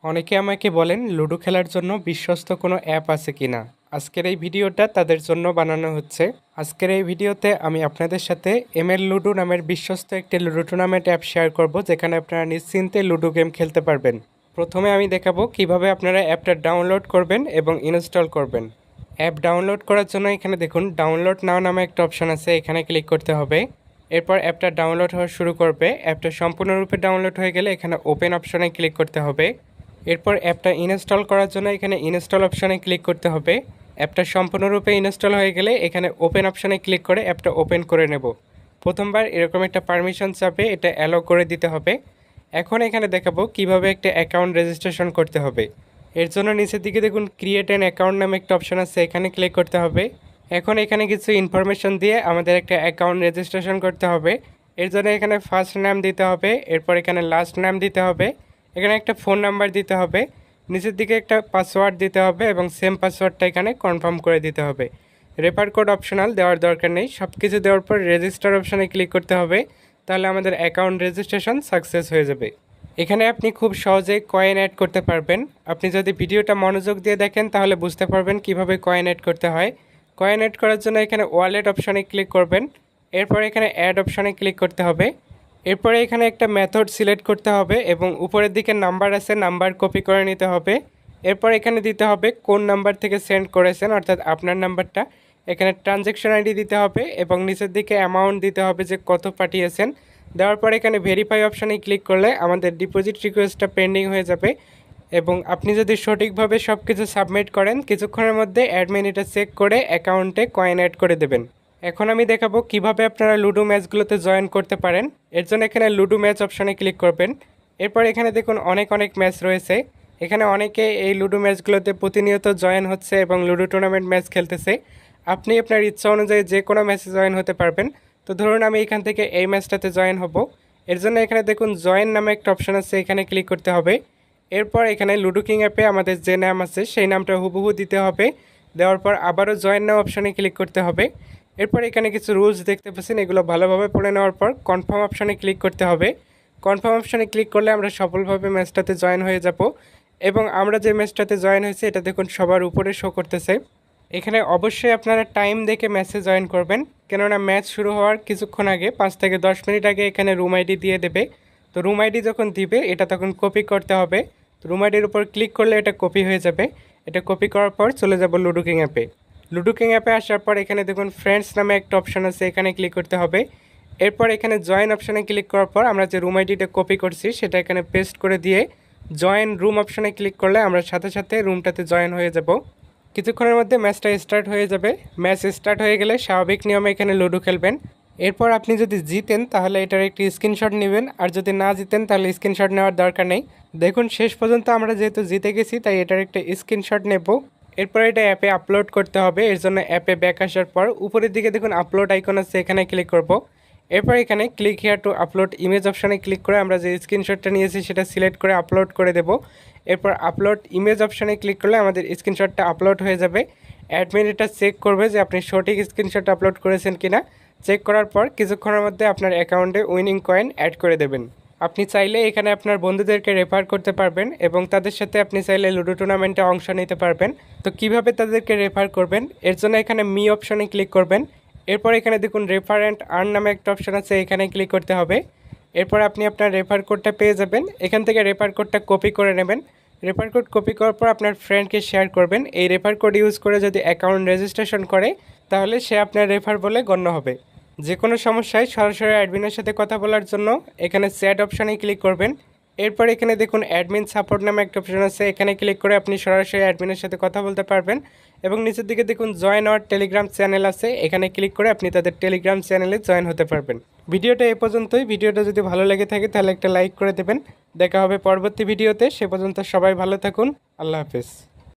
অনেকে আমাকে বলেন লুডো খেলার জন্য বিশ্বস্ত কোনো অ্যাপ আছে কিনা। আজকের এই ভিডিওটা তাদের জন্য বানানো হচ্ছে। আজকের এই ভিডিওতে আমি আপনাদের সাথে এমএল লুডো নামের বিশ্বস্ত একটি লুডো টুর্নামেন্ট অ্যাপ শেয়ার করব, যেখানে আপনারা নিশ্চিন্তে লুডো গেম খেলতে পারবেন। প্রথমে আমি দেখাবো কিভাবে আপনারা অ্যাপটা ডাউনলোড করবেন এবং ইনস্টল করবেন। অ্যাপ ডাউনলোড করার জন্য এখানে দেখুন ডাউনলোড নাও নামে একটা অপশন আছে, এখানে ক্লিক করতে হবে। এরপর অ্যাপটা ডাউনলোড হওয়া শুরু করবে। অ্যাপটা সম্পূর্ণরূপে ডাউনলোড হয়ে গেলে এখানে ওপেন অপশনে ক্লিক করতে হবে। এরপর অ্যাপটা ইনস্টল করার জন্য এখানে ইনস্টল অপশনে ক্লিক করতে হবে। অ্যাপটা সম্পূর্ণরূপে ইনস্টল হয়ে গেলে এখানে ওপেন অপশনে ক্লিক করে অ্যাপটা ওপেন করে নেব। প্রথমবার এরকম একটা পারমিশন চাপে এটা অ্যালো করে দিতে হবে। এখন এখানে দেখাবো কিভাবে একটা অ্যাকাউন্ট রেজিস্ট্রেশন করতে হবে। এর জন্য নিচের দিকে দেখুন ক্রিয়েট অ্যান অ্যাকাউন্ট নামে একটা অপশন আছে, এখানে ক্লিক করতে হবে। এখন এখানে কিছু ইনফরমেশন দিয়ে আমাদের একটা অ্যাকাউন্ট রেজিস্ট্রেশন করতে হবে। এর জন্য এখানে ফার্স্ট নাম দিতে হবে, এরপর এখানে লাস্ট নাম দিতে হবে, এখানে একটা ফোন নাম্বার দিতে হবে, নিচের দিকে একটা পাসওয়ার্ড দিতে হবে এবং সেম পাসওয়ার্ডটা এখানে কনফার্ম করে দিতে হবে। রেফার কোড অপশনাল দেওয়ার দরকার নেই। সব কিছু দেওয়ার পর রেজিস্টার অপশানে ক্লিক করতে হবে, তাহলে আমাদের অ্যাকাউন্ট রেজিস্ট্রেশন সাকসেস হয়ে যাবে। এখানে আপনি খুব সহজেই কয়েন অ্যাড করতে পারবেন। আপনি যদি ভিডিওটা মনোযোগ দিয়ে দেখেন তাহলে বুঝতে পারবেন কিভাবে কয়েন অ্যাড করতে হয়। কয়েন অ্যাড করার জন্য এখানে ওয়ালেট অপশানে ক্লিক করবেন, এরপর এখানে অ্যাড অপশানে ক্লিক করতে হবে। এরপরে এখানে একটা মেথড সিলেক্ট করতে হবে এবং উপরের দিকে নাম্বার আছে, নাম্বার কপি করে নিতে হবে। এরপর এখানে দিতে হবে কোন নাম্বার থেকে সেন্ড করেছেন, অর্থাৎ আপনার নাম্বারটা। এখানে ট্রানজ্যাকশন আইডি দিতে হবে এবং নিচের দিকে অ্যামাউন্ট দিতে হবে যে কত পাঠিয়েছেন। দেওয়ার পর এখানে ভেরিফাই অপশানে ক্লিক করলে আমাদের ডিপোজিট রিকোয়েস্টটা পেন্ডিং হয়ে যাবে এবং আপনি যদি সঠিকভাবে সব কিছু সাবমিট করেন কিছুক্ষণের মধ্যে অ্যাডমিন এটা চেক করে অ্যাকাউন্টে কয়েন অ্যাড করে দেবেন। এখন আমি দেখাবো কিভাবে আপনারা লুডো ম্যাচগুলোতে জয়েন করতে পারেন। এর জন্য এখানে লুডো ম্যাচ অপশানে ক্লিক করবেন। এরপর এখানে দেখুন অনেক ম্যাচ রয়েছে। এখানে অনেকে এই লুডো ম্যাচগুলোতে প্রতিনিয়ত জয়েন হচ্ছে এবং লুডো টুর্নামেন্ট ম্যাচ খেলতেছে। আপনি আপনার ইচ্ছা অনুযায়ী যে কোনো ম্যাচে জয়েন হতে পারবেন। তো ধরুন আমি এখান থেকে এই ম্যাচটাতে জয়েন হব। এর জন্য এখানে দেখুন জয়েন নামে একটা অপশান আছে, এখানে ক্লিক করতে হবে। এরপর এখানে লুডো কিং অ্যাপে আমাদের যে নাম আছে সেই নামটা হুবহু দিতে হবে। দেওয়ার পর আবারও জয়েন নাও অপশানে ক্লিক করতে হবে। এরপর এখানে কিছু রুলস দেখতে পাচ্ছেন, এগুলো ভালোভাবে পড়ে নেওয়ার পর কনফার্ম অপশানে ক্লিক করতে হবে। কনফার্ম অপশানে ক্লিক করলে আমরা সফলভাবে ম্যাচটাতে জয়েন হয়ে যাব এবং আমরা যে ম্যাচটাতে জয়েন হয়েছে এটা দেখুন সবার উপরে শো করতেছে। এখানে অবশ্যই আপনারা টাইম দেখে ম্যাচে জয়েন করবেন, কেননা ম্যাচ শুরু হওয়ার কিছুক্ষণ আগে 5 থেকে 10 মিনিট আগে এখানে রুম আইডি দিয়ে দেবে। তো রুম আইডি যখন দিবে এটা তখন কপি করতে হবে। তো রুম আইডির উপর ক্লিক করলে এটা কপি হয়ে যাবে। এটা কপি করার পর চলে যাব লুডো কিং অ্যাপে। লুডো কিং অ্যাপে আসার পর এখানে দেখুন ফ্রেন্ডস নামে একটা অপশান আছে, এখানে ক্লিক করতে হবে। এরপর এখানে জয়েন অপশানে ক্লিক করার পর আমরা যে রুম আইডিটা কপি করছি সেটা এখানে পেস্ট করে দিয়ে জয়েন রুম অপশানে ক্লিক করলে আমরা সাথে সাথে রুমটাতে জয়েন হয়ে যাব। কিছুক্ষণের মধ্যে ম্যাচটা স্টার্ট হয়ে যাবে। ম্যাচ স্টার্ট হয়ে গেলে স্বাভাবিক নিয়মে এখানে লুডো খেলবেন। এরপর আপনি যদি জিতেন তাহলে এটার একটি স্ক্রিনশট নেবেন, আর যদি না জিতেন তাহলে স্ক্রিনশট নেওয়ার দরকার নেই। দেখুন শেষ পর্যন্ত আমরা যেহেতু জিতে গেছি তাই এটার একটা স্ক্রিনশট নেব। এরপর এটা অ্যাপে আপলোড করতে হবে। এর জন্য অ্যাপে ব্যাক আসার পর উপরের দিকে দেখুন আপলোড আইকন আছে, এখানে ক্লিক করব। এরপর এখানে click here two upload image অপশানে ক্লিক করে আমরা যে স্ক্রিনশটটা নিয়েছি সেটা সিলেক্ট করে আপলোড করে দেব। এরপর আপলোড ইমেজ অপশানে ক্লিক করলে আমাদের স্ক্রিনশটটা আপলোড হয়ে যাবে। অ্যাডমিন এটা চেক করবে যে আপনি সঠিক স্ক্রিনশট আপলোড করেছেন কিনা। চেক করার পর কিছুক্ষণের মধ্যে আপনার অ্যাকাউন্টে উইনিং কয়েন অ্যাড করে দেবেন। আপনি চাইলে এখানে আপনার বন্ধুদেরকে রেফার করতে পারবেন এবং তাদের সাথে আপনি চাইলে লুডো টুর্নামেন্টে অংশ নিতে পারবেন। তো কিভাবে তাদেরকে রেফার করবেন, এর জন্য এখানে মি অপশানে ক্লিক করবেন। এরপর এখানে দেখুন রেফার অ্যান্ড আর্ন নামে একটা অপশান আছে, এখানে ক্লিক করতে হবে। এরপর আপনি আপনার রেফার কোডটা পেয়ে যাবেন। এখান থেকে রেফার কোডটা কপি করে নেবেন। রেফার কোড কপি করার পর আপনার ফ্রেন্ডকে শেয়ার করবেন। এই রেফার কোড ইউজ করে যদি অ্যাকাউন্ট রেজিস্ট্রেশন করে তাহলে সে আপনার রেফার বলে গণ্য হবে। যে কোনো সমস্যায় সরাসরি অ্যাডমিনের সাথে কথা বলার জন্য এখানে চ্যাট অপশানে ক্লিক করবেন। এরপর এখানে দেখুন অ্যাডমিন সাপোর্ট নামে একটা অপশান আছে, এখানে ক্লিক করে আপনি সরাসরি অ্যাডমিনের সাথে কথা বলতে পারবেন। এবং নিচের দিকে দেখুন জয়েন আওয়ার টেলিগ্রাম চ্যানেল আছে, এখানে ক্লিক করে আপনি তাদের টেলিগ্রাম চ্যানেলে জয়েন হতে পারবেন। ভিডিওটা এ পর্যন্তই। ভিডিওটা যদি ভালো লেগে থাকে তাহলে একটা লাইক করে দেবেন। দেখা হবে পরবর্তী ভিডিওতে। সে পর্যন্ত সবাই ভালো থাকুন। আল্লাহ হাফেজ।